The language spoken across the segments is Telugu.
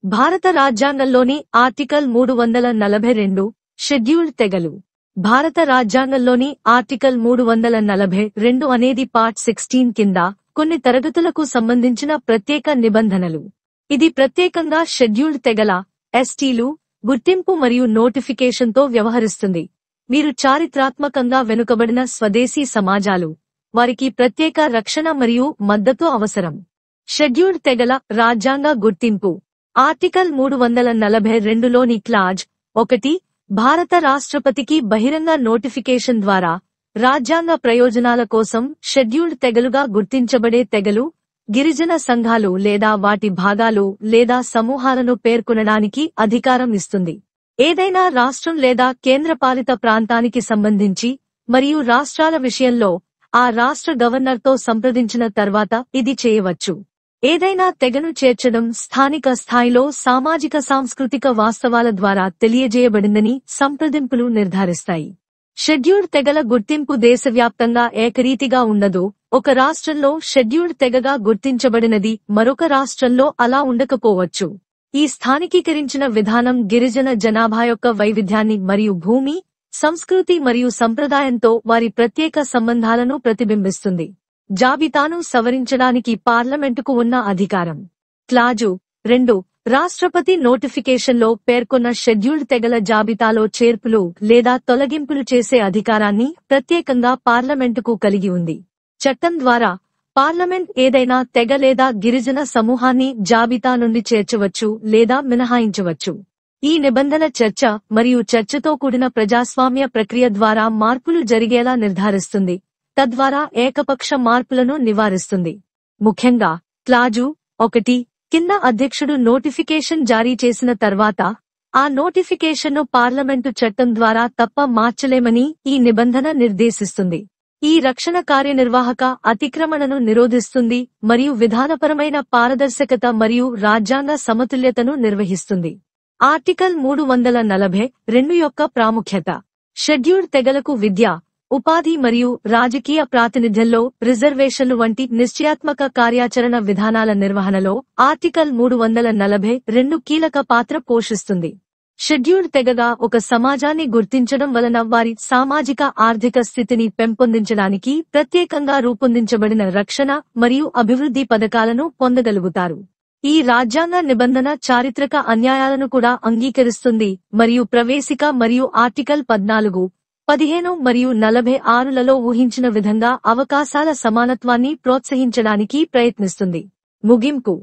భారత రాజ్యాంగంలోని ఆర్టికల్ 342 షెడ్యూల్డ్ తెగలు. భారత రాజ్యాంగంలోని ఆర్టికల్ 342 అనేది పార్ట్ 16 కింద కొన్ని తరగతులకు సంబంధించిన ప్రత్యేక నిబంధనలు. ఇది ప్రత్యేకంగా షెడ్యూల్డ్ తెగల ఎస్టీలు గుర్తింపు మరియు నోటిఫికేషన్తో వ్యవహరిస్తుంది. మీరు చారిత్రాత్మకంగా వెనుకబడిన స్వదేశీ సమాజాలు, వారికి ప్రత్యేక రక్షణ మరియు మద్దతు అవసరం. షెడ్యూల్డ్ తెగల రాజ్యాంగ గుర్తింపు. ఆర్టికల్ 342లోని క్లాజ్ 1 భారత రాష్ట్రపతికి బహిరంగ నోటిఫికేషన్ ద్వారా రాజ్యాంగ ప్రయోజనాల కోసం షెడ్యూల్డ్ తెగలుగా గుర్తించబడే తెగలు, గిరిజన సంఘాలు లేదా వాటి భాగాలు లేదా సమూహాలను పేర్కొనడానికి అధికారం ఇస్తుంది. ఏదైనా రాష్ట్రం లేదా కేంద్రపాలిత ప్రాంతానికి సంబంధించి మరియు రాష్ట్రాల విషయంలో ఆ రాష్ట్ర గవర్నర్తో సంప్రదించిన తర్వాత ఇది చేయవచ్చు. ఏదైనా తెగను చేర్చడం స్థానిక స్థాయిలో సామాజిక సాంస్కృతిక వాస్తవాల ద్వారా తెలియజేయబడిందని సంప్రదింపులు నిర్ధారిస్తాయి. షెడ్యూల్డ్ తెగల గుర్తింపు దేశవ్యాప్తంగా ఏకరీతిగా ఉండదు. ఒక రాష్ట్రంలో షెడ్యూల్డ్ తెగగా గుర్తించబడినది మరొక రాష్ట్రంలో అలా ఉండకపోవచ్చు. ఈ స్థానికీకరించిన విధానం గిరిజన జనాభా యొక్క వైవిధ్యాన్ని మరియు భూమి, సంస్కృతి మరియు సంప్రదాయంతో వారి ప్రత్యేక సంబంధాలను ప్రతిబింబిస్తుంది. జాబితాను సవరించడానికి పార్లమెంటుకు ఉన్న అధికారం. క్లాజు 2 రాష్ట్రపతి నోటిఫికేషన్లో పేర్కొన్న షెడ్యూల్డ్ తెగల జాబితాలో చేర్పులు లేదా తొలగింపులు చేసే అధికారాన్ని ప్రత్యేకంగా పార్లమెంటుకు కలిగి ఉంది. చట్టం ద్వారా పార్లమెంట్ ఏదైనా తెగ లేదా గిరిజన సమూహాన్ని జాబితా నుండి చేర్చవచ్చు లేదా మినహాయించవచ్చు. ఈ నిబంధన చర్చ మరియు చర్చతో కూడిన ప్రజాస్వామ్య ప్రక్రియ ద్వారా మార్పులు జరిగేలా నిర్ధారిస్తుంది, తద్వారా ఏకపక్ష మార్పులను నివారిస్తుంది. ముఖ్యంగా క్లాజు 1 కింద అధ్యక్షుడు నోటిఫికేషన్ జారీ చేసిన తర్వాత ఆ నోటిఫికేషన్ను పార్లమెంటు చట్టం ద్వారా తప్ప మార్చలేమని ఈ నిబంధన నిర్దేశిస్తుంది. ఈ రక్షణ కార్యనిర్వాహక అతిక్రమణను నిరోధిస్తుంది మరియు విధానపరమైన పారదర్శకత మరియు రాజ్యాంగ సమతుల్యతను నిర్వహిస్తుంది. ఆర్టికల్ 342 యొక్క ప్రాముఖ్యత. షెడ్యూల్డ్ తెగలకు విద్య, ఉపాధి మరియు రాజకీయ ప్రాతినిధ్యంలో రిజర్వేషన్లు వంటి నిశ్చయాత్మక కార్యాచరణ విధానాల నిర్వహణలో ఆర్టికల్ 342 కీలక పాత్ర పోషిస్తుంది. షెడ్యూల్డ్ తెగగా ఒక సమాజాన్ని గుర్తించడం వలన వారి సామాజిక ఆర్థిక స్థితిని పెంపొందించడానికి ప్రత్యేకంగా రూపొందించబడిన రక్షణ మరియు అభివృద్ధి పథకాలను పొందగలుగుతారు. ఈ రాజ్యాంగ నిబంధన చారిత్రక అన్యాయాలను కూడా అంగీకరిస్తుంది మరియు ప్రవేశిక మరియు ఆర్టికల్ 14, 15 మరియు 46లలో ఊహించిన విధంగా అవకాశాల సమానత్వాన్ని ప్రోత్సహించడానికి ప్రయత్నిస్తుంది. ముగింపు.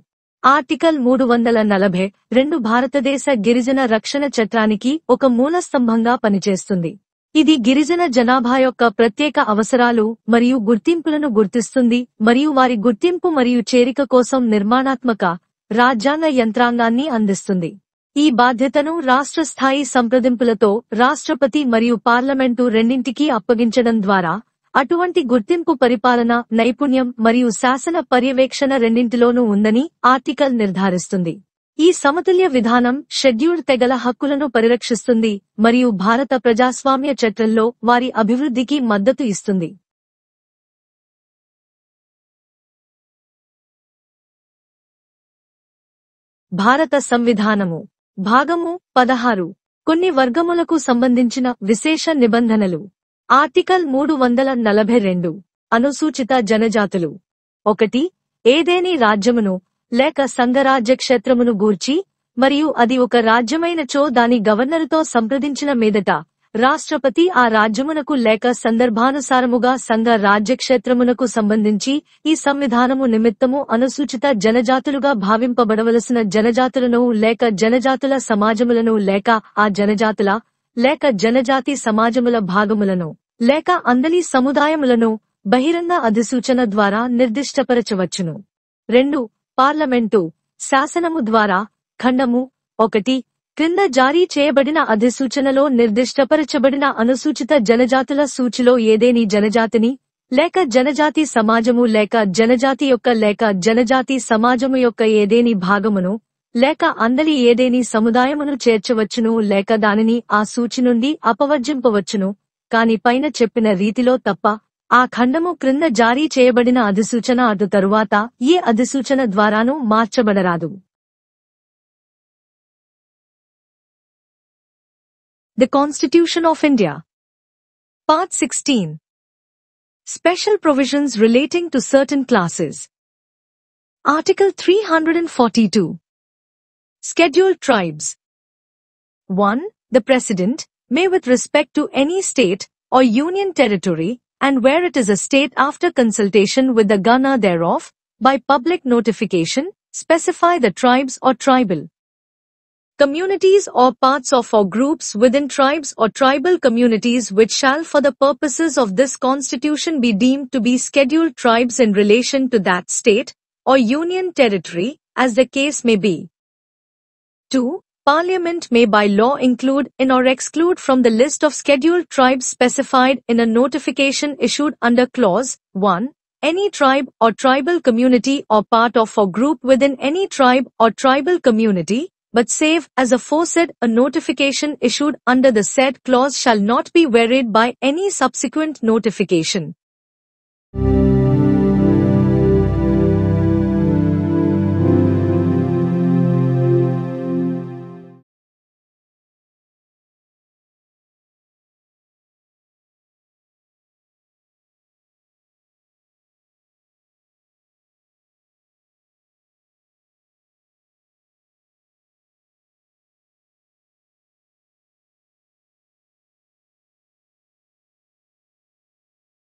ఆర్టికల్ 342 భారతదేశ గిరిజన రక్షణ చట్టానికి ఒక మూలస్తంభంగా పనిచేస్తుంది. ఇది గిరిజన జనాభా యొక్క ప్రత్యేక అవసరాలు మరియు గుర్తింపులను గుర్తిస్తుంది మరియు వారి గుర్తింపు మరియు చేరిక కోసం నిర్మాణాత్మక రాజ్యాంగ యంత్రాంగాన్ని అందిస్తుంది. ఈ బాధ్యతను రాష్ట్ర స్థాయి సంప్రదింపులతో రాష్ట్రపతి మరియు పార్లమెంటు రెండింటికీ అప్పగించడం ద్వారా అటువంటి గుర్తింపు పరిపాలన నైపుణ్యం మరియు శాసన పర్యవేక్షణ రెండింటిలోనూ ఉందని ఆర్టికల్ నిర్ధారిస్తుంది. ఈ సమతుల్య విధానం షెడ్యూల్డ్ తెగల హక్కులను పరిరక్షిస్తుంది మరియు భారత ప్రజాస్వామ్య చట్రంలో వారి అభివృద్ధికి మద్దతు ఇస్తుంది. భారత సంవిధానము. భాగము 16 కొన్ని వర్గములకు సంబంధించిన విశేష నిబంధనలు. ఆర్టికల్ 342 అనుసూచిత జనజాతులు. 1 ఏదేని రాజ్యమును లేక సంఘరాజ్య క్షేత్రమును గూర్చి మరియు అది ఒక రాజ్యమైనచో దాని గవర్నరుతో సంప్రదించిన మీదట రాష్ట్రపతి ఆ రాజ్యమునకు లేక సందర్భానుసారముగా సంఘ రాజ్యక్షేత్రమునకు సంబంధించి ఈ సంవిధానము నిమిత్తము అనుసూచిత జనజాతులుగా భావింపబడవలసిన జనజాతులను లేక జనజాతుల సమాజములను లేక ఆ జనజాతుల లేక జనజాతి సమాజముల భాగములను లేక అందలి సముదాయములను బహిరంగ అధిసూచన ద్వారా నిర్దిష్టపరచవచ్చును. 2 పార్లమెంటు శాసనము ద్వారా ఖండము 1 క్రింద జారీ చేయబడిన అధిసూచనలో నిర్దిష్టపరచబడిన అనుసూచిత జనజాతుల సూచిలో ఏదేని జనజాతిని లేక జనజాతి సమాజము లేక జనజాతి యొక్క లేక జనజాతి సమాజము యొక్క ఏదేని భాగమును లేక అందలి ఏదేని సముదాయమును చేర్చవచ్చును లేక దానిని ఆ సూచి నుండి అపవర్జింపవచ్చును, కాని పైన చెప్పిన రీతిలో తప్ప ఆ ఖండము క్రింద జారీ చేయబడిన అధిసూచన అటు తరువాత ఏ అధిసూచన ద్వారానూ మార్చబడరాదు. The Constitution of India. Part 16. Special provisions relating to certain classes. Article 342. Scheduled tribes. 1. The President may, with respect to any state or union territory, and where it is a state after consultation with the governor thereof, by public notification, specify the tribes or tribal communities or parts of or groups within tribes or tribal communities which shall for the purposes of this constitution be deemed to be scheduled tribes in relation to that state or union territory, as the case may be. 2. Parliament may by law include in or exclude from the list of scheduled tribes specified in a notification issued under clause 1, any tribe or tribal community or part of or group within any tribe or tribal community, but save as aforesaid a notification issued under the said clause shall not be varied by any subsequent notification.